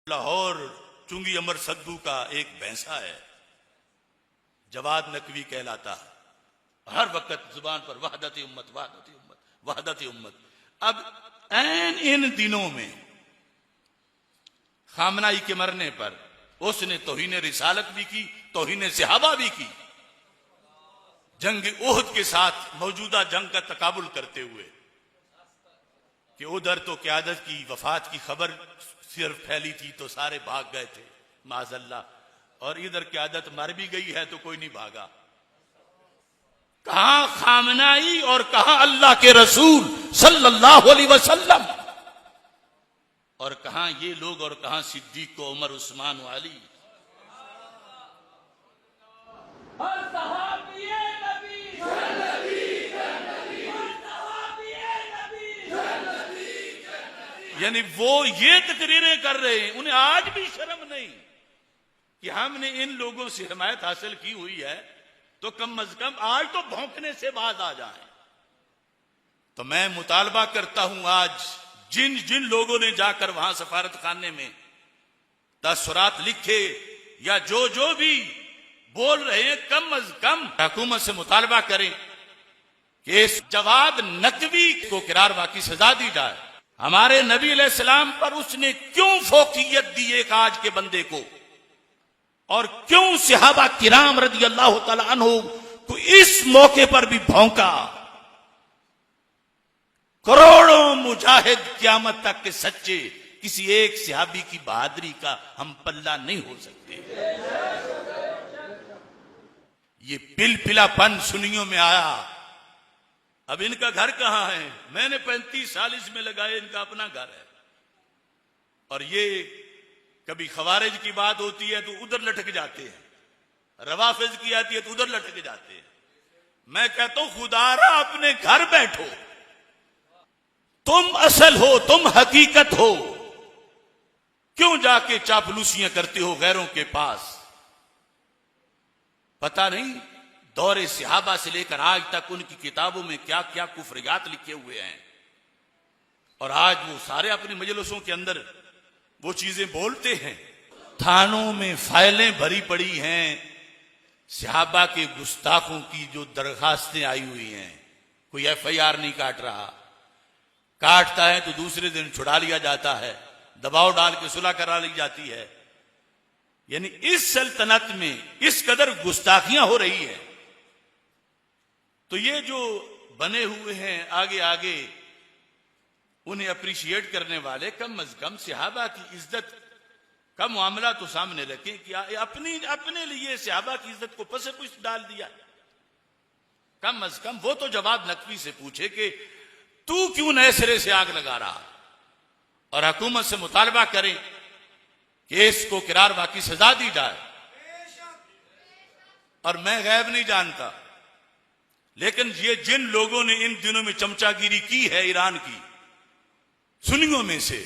लाहौर चुंगी अमर सद्दू का एक भैंसा है, जवाद नकवी कहलाता है। हर वक्त जुबान पर वहदत उम्मत, वहदत उम्मत, वहदत उम्मत। अब ऐन इन दिनों में खामनाई के मरने पर उसने तौहीन रिसालत भी की, तौहीन सहाबा भी की, जंग ओहद के साथ मौजूदा जंग का तकाबुल करते हुए कि उधर तो क़यादत की वफात की खबर सिर्फ फैली थी तो सारे भाग गए थे माज़अल्लाह, और इधर क़यादत मर भी गई है तो कोई नहीं भागा। कहां खामनाई और कहां अल्लाह के रसूल सल्लल्लाहु अलैहि वसल्लम, और कहां ये लोग और कहां सिद्दीक को उमर उस्मान वाली। यानी वो ये तकरीरें कर रहे हैं, उन्हें आज भी शर्म नहीं कि हमने इन लोगों से हिमायत हासिल की हुई है, तो कम अज कम आज तो भौंकने से बाज आ जाएं। तो मैं मुतालबा करता हूं, आज जिन जिन लोगों ने जाकर वहां सफारत खाने में तसरात लिखे या जो जो भी बोल रहे हैं, कम अज कम हुकूमत से मुतालबा करें कि इस जवाद नकवी को किरारवा की सजा दी जाए। हमारे नबी अलैहिस्सलाम पर उसने क्यों फोकियत दी एक आज के बंदे को, और क्यों सहाबा किराम रज़ी अल्लाह तआला अन्हु को इस मौके पर भी भौंका। करोड़ों मुजाहिद क़यामत तक के सच्चे, किसी एक सहाबी की बहादुरी का हम पल्ला नहीं हो सकते। ये पिलपिलापन सुनियों में आया। अब इनका घर कहां है? मैंने 35 साल इसमें लगाए, इनका अपना घर है। और ये कभी खवारिज की बात होती है तो उधर लटक जाते हैं, रवाफिज की आती है तो उधर लटक जाते हैं। मैं कहता हूं खुदारा अपने घर बैठो, तुम असल हो, तुम हकीकत हो, क्यों जाके चापलूसियां करते हो गैरों के पास? पता नहीं दौरे सहाबा से लेकर आज तक उनकी किताबों में क्या क्या कुफरियात लिखे हुए हैं, और आज वो सारे अपनी मजलिसों के अंदर वो चीजें बोलते हैं। थानों में फाइलें भरी पड़ी हैं सहाबा के गुस्ताखों की, जो दरखास्तें आई हुई हैं। कोई FIR नहीं काट रहा, काटता है तो दूसरे दिन छुड़ा लिया जाता है, दबाव डाल के सुलह करा ली जाती है। यानी इस सल्तनत में इस कदर गुस्ताखियां हो रही है। तो ये जो बने हुए हैं आगे आगे, उन्हें अप्रिशिएट करने वाले कम अज कम सहाबा की इज्जत का मामला तो सामने रखें कि अपने लिए सहाबा की इज्जत को पसे पुश डाल दिया। कम अज कम वो तो जवाब नकवी से पूछे कि तू क्यों नए सिरे से आग लगा रहा, और हुकूमत से मुतालबा करें कि इसको किरारवा की सजा दी जाए। और मैं गैब नहीं जानता, लेकिन ये जिन लोगों ने इन दिनों में चमचागिरी की है ईरान की सुन्नियों में से,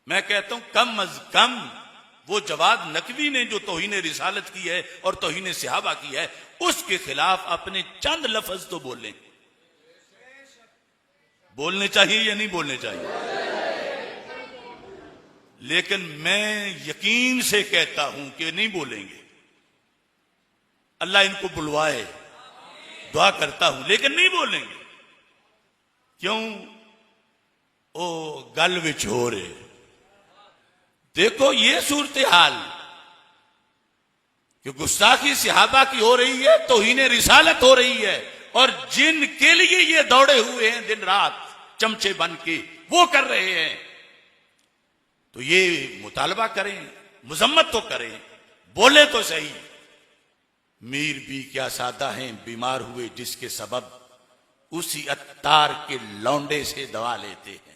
मैं कहता हूं कम अज कम वो जवाद नकवी ने जो तौहीन रिसालत की है और तौहीन सहाबा की है, उसके खिलाफ अपने चंद लफ्ज तो बोलें। बोलने चाहिए या नहीं बोलने चाहिए? लेकिन मैं यकीन से कहता हूं कि नहीं बोलेंगे। अल्लाह इनको बुलवाए, दुआ करता हूं, लेकिन नहीं बोलेंगे। क्यों? ओ गल विच हो रहे। देखो ये सूरत हाल कि गुस्ताखी सहाबा की हो रही है, तौहीन रिसालत हो रही है, और जिनके लिए ये दौड़े हुए हैं दिन रात चमचे बन के, वो कर रहे हैं। तो ये मुतालबा करें, मुजम्मत तो करें, बोले तो सही। मीर भी क्या सादा हैं, बीमार हुए जिसके सबब उसी अत्तार के लौंडे से दवा लेते हैं।